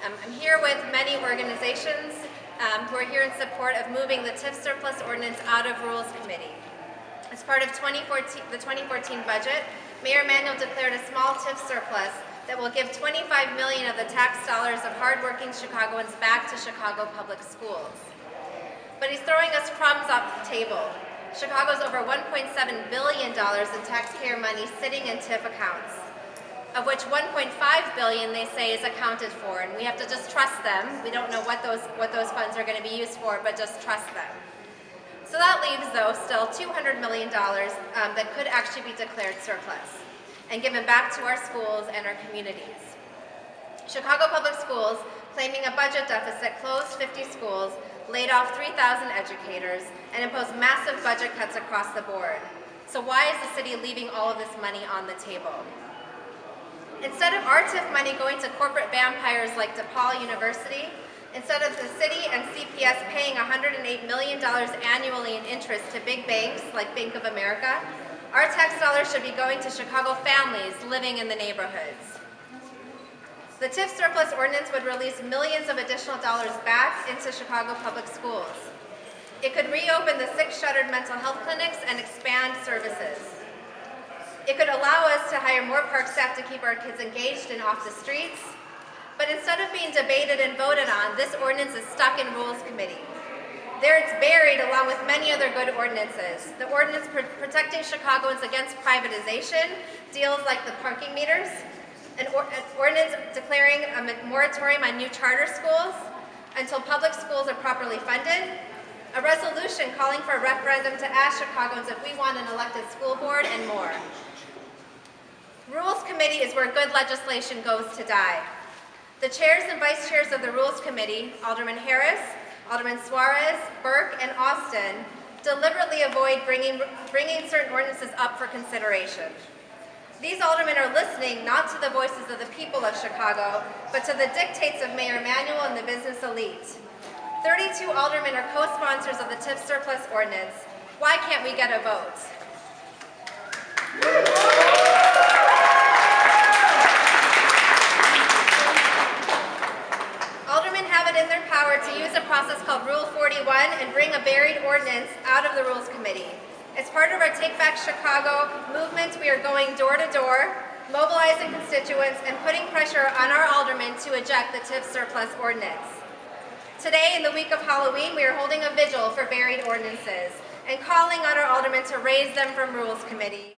I'm here with many organizations who are here in support of moving the TIF surplus ordinance out of Rules Committee. As part of the 2014 budget, Mayor Emanuel declared a small TIF surplus that will give $25 million of the tax dollars of hardworking Chicagoans back to Chicago public schools. But he's throwing us crumbs off the table. Chicago's over $1.7 billion in taxpayer money sitting in TIF accounts, of which $1.5 billion they say is accounted for, and we have to just trust them. We don't know what those funds are going to be used for, but just trust them. So that leaves, though, still $200 million that could actually be declared surplus and given back to our schools and our communities. Chicago Public Schools, claiming a budget deficit, closed 50 schools, laid off 3,000 educators, and imposed massive budget cuts across the board. So why is the city leaving all of this money on the table? Instead of our TIF money going to corporate vampires like DePaul University, instead of the city and CPS paying $108 million annually in interest to big banks like Bank of America, our tax dollars should be going to Chicago families living in the neighborhoods. The TIF surplus ordinance would release millions of additional dollars back into Chicago public schools. It could reopen the 6 shuttered mental health clinics and expand services. It could allow us to hire more park staff to keep our kids engaged and off the streets. But instead of being debated and voted on, this ordinance is stuck in Rules Committee. There it's buried along with many other good ordinances. The ordinance protecting Chicagoans against privatization, deals like the parking meters, an ordinance declaring a moratorium on new charter schools until public schools are properly funded, a resolution calling for a referendum to ask Chicagoans if we want an elected school board, and more. Rules Committee is where good legislation goes to die. The chairs and vice chairs of the Rules Committee, Alderman Harris, Alderman Suarez, Burke, and Austin, deliberately avoid bringing certain ordinances up for consideration. These aldermen are listening not to the voices of the people of Chicago, but to the dictates of Mayor Emanuel and the business elite. 32 aldermen are co-sponsors of the TIF surplus ordinance. Why can't we get a vote? Aldermen have it in their power to use a process called Rule 41 and bring a buried ordinance out of the Rules Committee. As part of our Take Back Chicago movement, we are going door to door, mobilizing constituents and putting pressure on our aldermen to eject the TIF surplus ordinance. Today, in the week of Halloween, we are holding a vigil for buried ordinances and calling on our aldermen to raise them from Rules Committee.